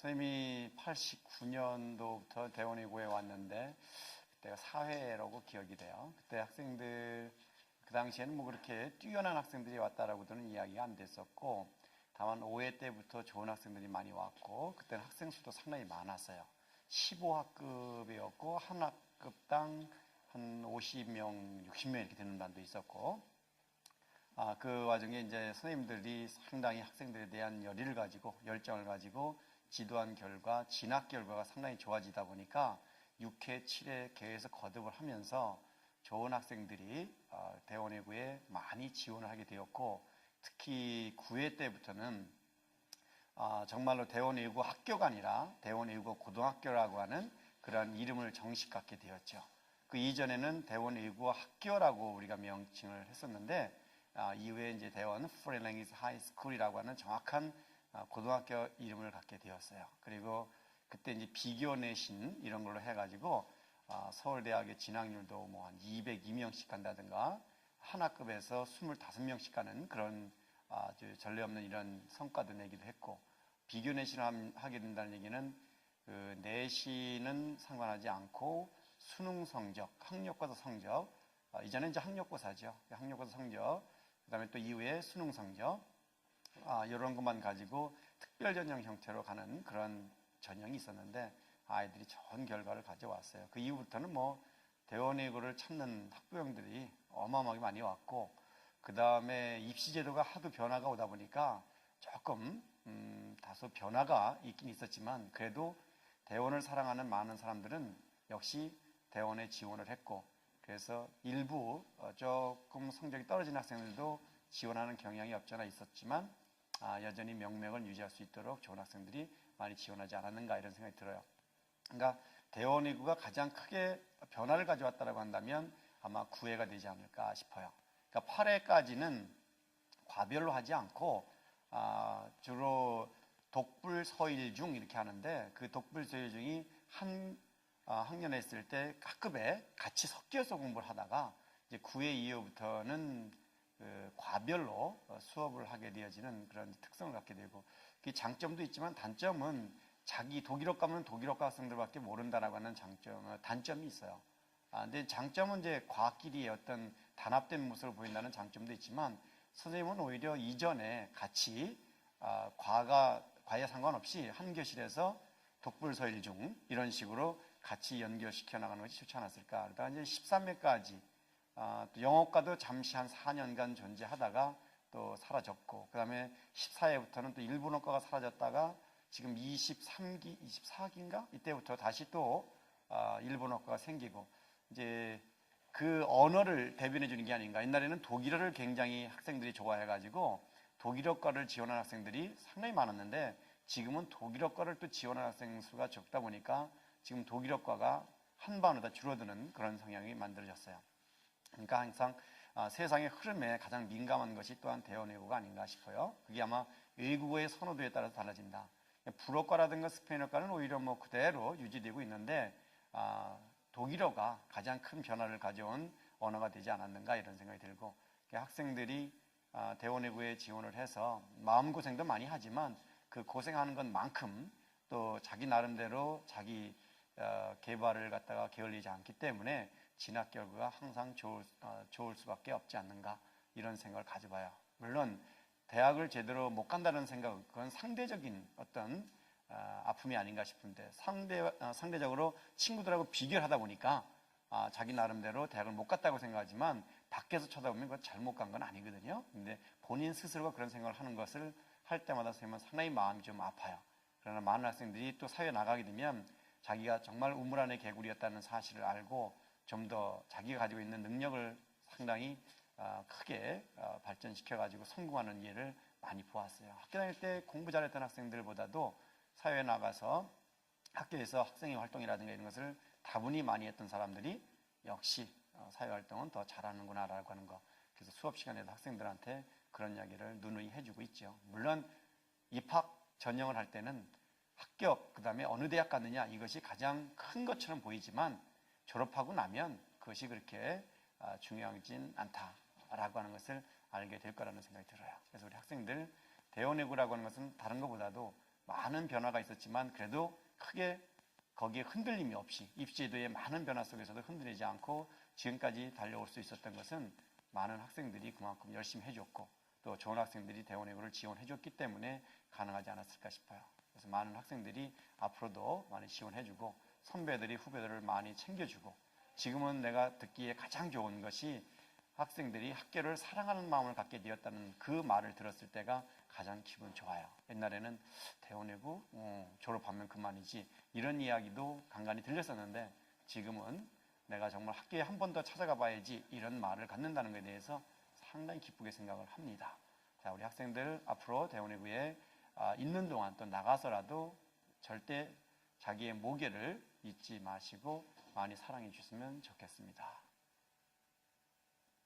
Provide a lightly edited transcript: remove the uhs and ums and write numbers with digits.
선생님이 89년도부터 대원외고에 왔는데 그때가 사회라고 기억이 돼요. 그때 학생들 그 당시에는 뭐 그렇게 뛰어난 학생들이 왔다라고는 이야기가 안 됐었고, 다만 5회 때부터 좋은 학생들이 많이 왔고, 그때는 학생 수도 상당히 많았어요. 15학급이었고 한 학급당 한 50명, 60명 이렇게 되는 반도 있었고, 그 와중에 이제 선생님들이 상당히 학생들에 대한 열의를 가지고, 열정을 가지고 지도한 결과, 진학 결과가 상당히 좋아지다 보니까 6회, 7회 계에서 거듭을 하면서 좋은 학생들이 대원외고에 많이 지원을 하게 되었고, 특히 9회 때부터는 정말로 대원외고 학교가 아니라 대원외고 고등학교라고 하는 그런 이름을 정식 갖게 되었죠. 그 이전에는 대원외고 학교라고 우리가 명칭을 했었는데, 이후에 이제 대원 Foreign Language High School이라고 하는 정확한 고등학교 이름을 갖게 되었어요. 그리고 그때 이제 비교 내신 이런 걸로 해가지고 서울대학의 진학률도 뭐 한 202명씩 간다든가 한 학급에서 25명씩 가는 그런 아주 전례 없는 이런 성과도 내기도 했고, 비교 내신을 하게 된다는 얘기는 그 내신은 상관하지 않고 수능 성적, 학력고사 성적, 이전에 이제 학력고사죠. 학력고사 성적, 그 다음에 또 이후에 수능 성적, 이런 것만 가지고 특별 전형 형태로 가는 그런 전형이 있었는데, 아이들이 좋은 결과를 가져왔어요. 그 이후부터는 뭐 대원외고를 찾는 학부형들이 어마어마하게 많이 왔고, 그 다음에 입시제도가 하도 변화가 오다 보니까 조금 다소 변화가 있긴 있었지만, 그래도 대원을 사랑하는 많은 사람들은 역시 대원에 지원을 했고, 그래서 일부 조금 성적이 떨어진 학생들도 지원하는 경향이 없지 않아 있었지만, 여전히 명맥을 유지할 수 있도록 좋은 학생들이 많이 지원하지 않았는가, 이런 생각이 들어요. 그러니까 대원외고가 가장 크게 변화를 가져왔다고 한다면 아마 9회가 되지 않을까 싶어요. 그러니까 8회까지는 과별로 하지 않고 주로 독불서일중 이렇게 하는데, 그 독불서일중이 한 학년에 있을 때 학급에 같이 섞여서 공부를 하다가 이제 9회 이후부터는 그 과별로 수업을 하게 되어지는 그런 특성을 갖게 되고, 그 장점도 있지만 단점은 자기 독일어 가면 독일어과 학생들밖에 모른다라고 하는 단점이 있어요. 근데 장점은 이제 과끼리의 어떤 단합된 모습을 보인다는 장점도 있지만, 선생님은 오히려 이전에 같이 과에 상관없이 한 교실에서 독불서일중 이런 식으로 같이 연결시켜 나가는 것이 좋지 않았을까. 그러다가 이제 13회까지 또 영어과도 잠시 한 4년간 존재하다가 또 사라졌고, 그 다음에 14회부터는 또 일본어과가 사라졌다가 지금 24기인가? 이때부터 다시 또 일본어과가 생기고, 이제 그 언어를 대변해 주는 게 아닌가. 옛날에는 독일어를 굉장히 학생들이 좋아해가지고 독일어과를 지원하는 학생들이 상당히 많았는데, 지금은 독일어과를 또 지원하는 학생 수가 적다 보니까 지금 독일어과가 한반으로 줄어드는 그런 성향이 만들어졌어요. 그러니까 항상 세상의 흐름에 가장 민감한 것이 또한 대원외고가 아닌가 싶어요. 그게 아마 외국어의 선호도에 따라서 달라진다. 불어과라든가 스페인어과는 오히려 뭐 그대로 유지되고 있는데, 독일어가 가장 큰 변화를 가져온 언어가 되지 않았는가, 이런 생각이 들고, 학생들이 대원외고에 지원을 해서 마음고생도 많이 하지만 그 고생하는 것만큼 또 자기 나름대로 자기 개발을 갖다가 게을리지 않기 때문에 진학 결과가 항상 좋을 수밖에 없지 않는가, 이런 생각을 가져봐요. 물론 대학을 제대로 못 간다는 생각, 그건 상대적인 어떤 아픔이 아닌가 싶은데, 상대적으로 친구들하고 비교를 하다 보니까 자기 나름대로 대학을 못 갔다고 생각하지만 밖에서 쳐다보면 그건 잘못 간 건 아니거든요. 근데 본인 스스로가 그런 생각을 하는 것을 할 때마다 선생님은 상당히 마음이 좀 아파요. 그러나 많은 학생들이 또 사회에 나가게 되면 자기가 정말 우물 안의 개구리였다는 사실을 알고 좀 더 자기가 가지고 있는 능력을 상당히 크게 발전시켜가지고 성공하는 예를 많이 보았어요. 학교 다닐 때 공부 잘했던 학생들보다도 사회에 나가서 학교에서 학생회 활동이라든가 이런 것을 다분히 많이 했던 사람들이 역시 사회활동은 더 잘하는구나 라고 하는 거. 그래서 수업 시간에도 학생들한테 그런 이야기를 누누이 해주고 있죠. 물론 입학 전형을 할 때는 합격, 그 다음에 어느 대학 갔느냐, 이것이 가장 큰 것처럼 보이지만 졸업하고 나면 그것이 그렇게 중요하진 않다라고 하는 것을 알게 될 거라는 생각이 들어요. 그래서 우리 학생들 대원외고라고 하는 것은 다른 것보다도 많은 변화가 있었지만 그래도 크게 거기에 흔들림이 없이 입시제도의 많은 변화 속에서도 흔들리지 않고 지금까지 달려올 수 있었던 것은 많은 학생들이 그만큼 열심히 해줬고 또 좋은 학생들이 대원외고를 지원해줬기 때문에 가능하지 않았을까 싶어요. 그래서 많은 학생들이 앞으로도 많이 지원해주고 선배들이 후배들을 많이 챙겨주고 지금은 내가 듣기에 가장 좋은 것이 학생들이 학교를 사랑하는 마음을 갖게 되었다는 그 말을 들었을 때가 가장 기분 좋아요. 옛날에는 대원외고 졸업하면 그만이지 이런 이야기도 간간히 들렸었는데 지금은 내가 정말 학교에 한 번 더 찾아가 봐야지 이런 말을 갖는다는 것에 대해서 상당히 기쁘게 생각을 합니다. 자, 우리 학생들 앞으로 대원외고에 있는 동안 또 나가서라도 절대 자기의 모계를 잊지 마시고 많이 사랑해 주셨으면 좋겠습니다.